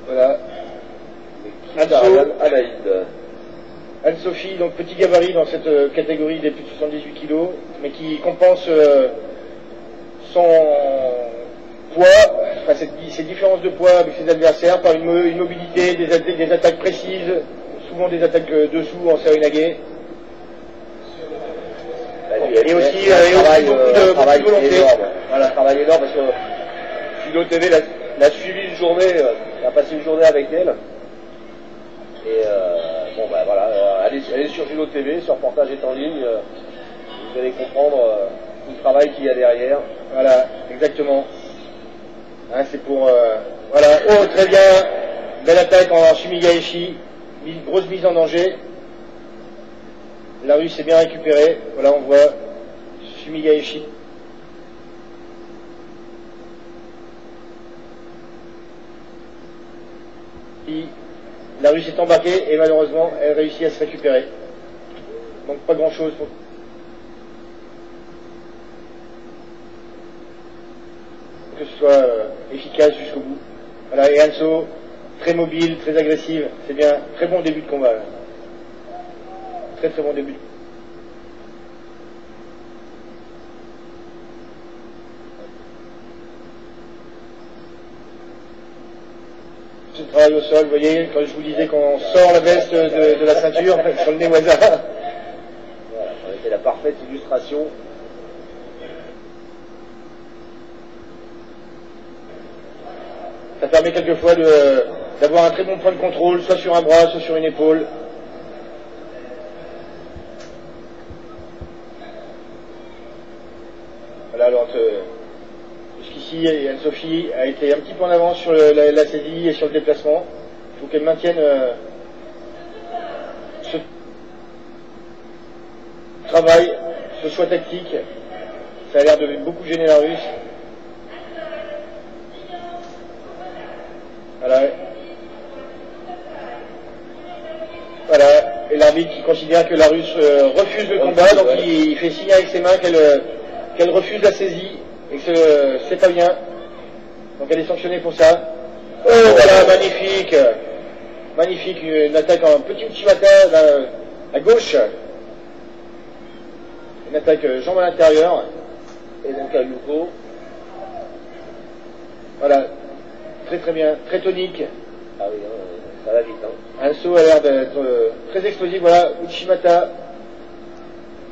Voilà. Anne-Sophie, donc petit gabarit dans cette catégorie des plus de 78 kg, mais qui compense son poids, enfin ses différences de poids avec ses adversaires par une mobilité, des attaques précises, souvent des attaques dessous en série-naguet. Et aussi beaucoup de volonté. Voilà, un travail énorme parce que Judo TV l'a suivi une journée, a passé une journée avec elle. Et bon bah voilà, allez sur Judo TV, ce reportage est en ligne, vous allez comprendre tout le travail qu'il y a derrière. Voilà, exactement. Hein, c'est pour... voilà, oh très bien, belle attaque en Sumigaeshi, grosse mise en danger. La Russe est bien récupérée, voilà on voit Sumigaeshi. La Russe est embarquée et malheureusement elle réussit à se récupérer. Donc pas grand chose pour... que ce soit efficace jusqu'au bout. Voilà, et Anso, très mobile, très agressive, c'est bien, très bon début de combat. Là. Très très bon début. Ce travail au sol, vous voyez, quand je vous disais qu'on sort la veste de la ceinture sur le nez au hasard. Voilà, c'est la parfaite illustration. Ça permet quelquefois d'avoir un très bon point de contrôle, soit sur un bras, soit sur une épaule. Voilà, alors jusqu'ici, Anne-Sophie a été un petit peu en avance sur la saisie et sur le déplacement. Il faut qu'elle maintienne ce travail, ce choix tactique. Ça a l'air de beaucoup gêner la Russe. Voilà. Voilà. Et l'arbitre qui considère que la Russe refuse le combat, donc il fait signe avec ses mains qu'elle refuse la saisie et que c'est pas bien. Donc elle est sanctionnée pour ça. Oh voilà, magnifique. Magnifique, une attaque en petit Uchimata à gauche. Une attaque jambe à l'intérieur. Et donc à Yuko. Voilà. Très très bien, très tonique. Ah oui, ça va vite. Hein. Anso a l'air d'être très explosif. Voilà, Uchimata.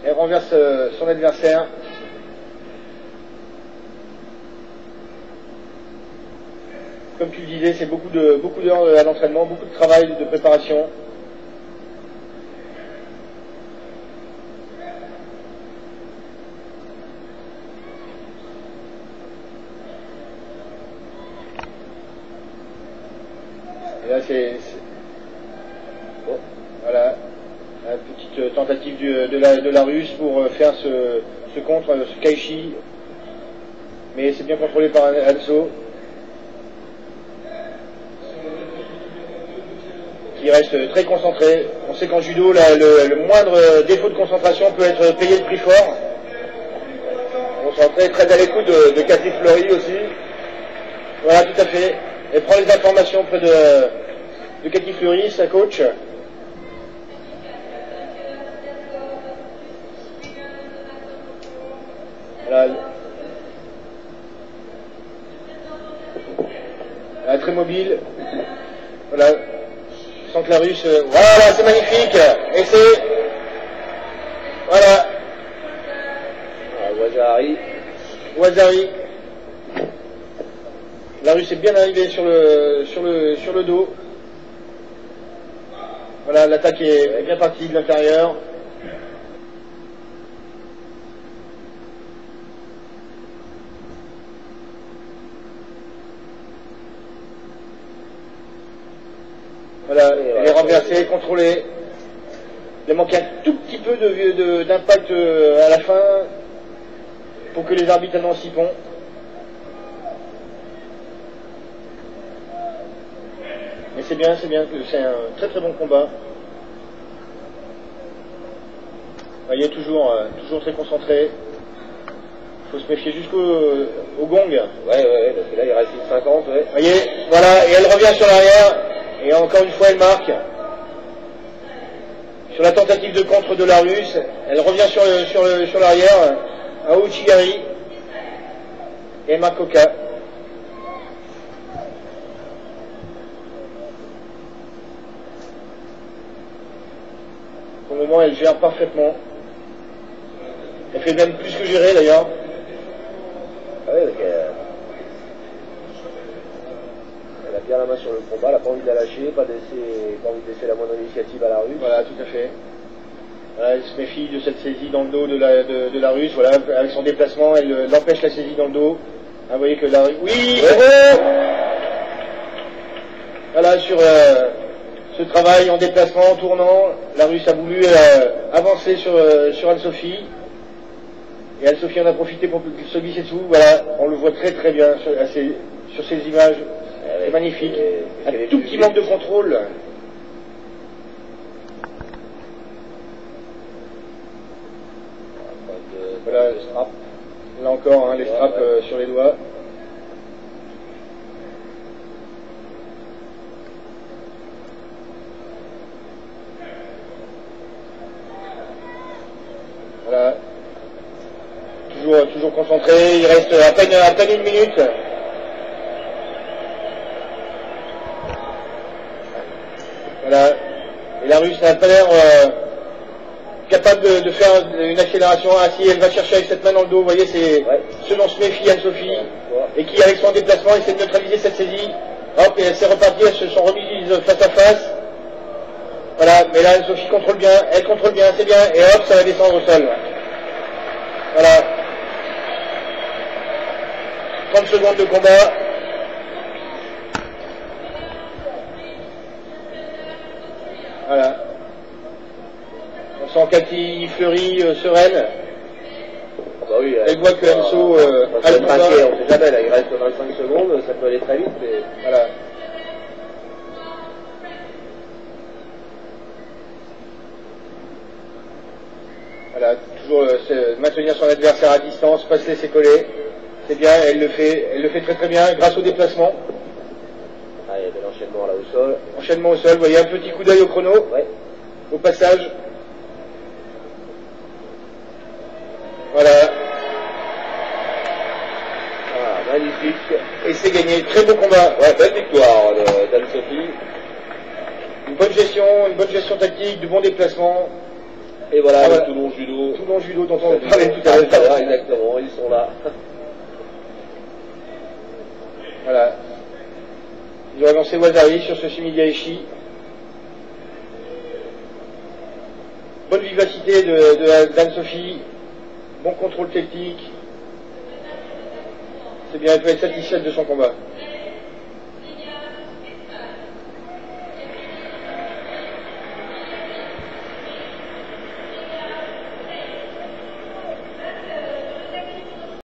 Elle renverse son adversaire. Comme tu le disais, c'est beaucoup d'heures à l'entraînement, beaucoup de travail, de préparation. Et là, bon, voilà, une petite tentative de la Russe pour faire ce contre, ce Kaishi. Mais c'est bien contrôlé par Anso. Qui reste très concentré. On sait qu'en judo, le moindre défaut de concentration peut être payé de prix fort. On sera très à l'écoute de Cathy Fleury aussi. Voilà, tout à fait. Elle prend les informations auprès de Cathy Fleury, sa coach. Voilà. Elle est très mobile. Voilà. Je sens que la Russe... voilà, c'est magnifique. Et c'est... Voilà. Wazari. La Russe est bien arrivée sur le dos. Voilà, l'attaque est bien partie de l'intérieur. Voilà, elle est renversée, contrôlée. Il manque un tout petit peu d'impact à la fin pour que les arbitres annoncent 6 ponts. Mais c'est bien, c'est un très très bon combat. Vous voyez, toujours très concentré. Il faut se méfier jusqu'au gong. Ouais, parce que là il reste une 50, ouais. Vous voyez, Voilà, et elle revient sur l'arrière, et encore une fois elle marque. Sur la tentative de contre de la Russe, elle revient sur l'arrière, à Uchigari, et elle marque Oka. Pour le moment, elle gère parfaitement. Elle fait même plus que gérer d'ailleurs. Ah oui, elle a bien la main sur le combat, elle n'a pas envie de la lâcher, pas envie de laisser la moindre initiative à la Russe. Voilà, tout à fait. Voilà, elle se méfie de cette saisie dans le dos de la Russe. Voilà, avec son déplacement, elle empêche la saisie dans le dos. Ah, vous voyez que la Russe... Oui, ouais. Voilà, sur ce travail en déplacement, en tournant, la Russe a voulu avancer sur Anne-Sophie. Et Anne-Sophie en a profité pour se glisser dessous. Voilà, on le voit très très bien sur ces images. C'est magnifique. Un tout petit manque de contrôle. Voilà, le strap. Là encore, hein, les straps sur les doigts. Voilà. Toujours concentré. Il reste à peine une minute. Voilà. Et la Russe n'a pas l'air capable de faire une accélération. Ah si, elle va chercher avec cette main dans le dos. Vous voyez, c'est ce dont se méfie Anne-Sophie. Et qui, avec son déplacement, essaie de neutraliser cette saisie. Hop, et elle s'est repartie, elles se sont remises face à face. Voilà, mais là, Anne-Sophie contrôle bien, elle contrôle bien, c'est bien. Et hop, ça va descendre au sol. Voilà. 30 secondes de combat. Voilà. On sent Cathy Fleury sereine. Bah oui, elle voit que Enzo a le combat. On sait jamais, là, il reste 25 secondes, ça peut aller très vite. Mais... Voilà. Voilà, toujours maintenir son adversaire à distance, pas se laisser coller. C'est bien, elle le fait très très bien grâce au déplacement. Ah, il y a de l'enchaînement là au sol. Enchaînement au sol, vous voyez un petit coup d'œil au chrono, au passage. Voilà. Ah, magnifique. Et c'est gagné, très beau combat. Ouais, belle victoire d'Anne-Sophie. Une bonne gestion tactique, du bon déplacement. Et voilà, le Toulon Judo. Toulon Judo dont on parlait tout à l'heure. Exactement, ils sont là. Voilà. Ils ont avancé Wazari sur ce Sumigaishi. Bonne vivacité d'Anne-Sophie. Bon contrôle technique. C'est bien, elle peut être satisfaite de son combat.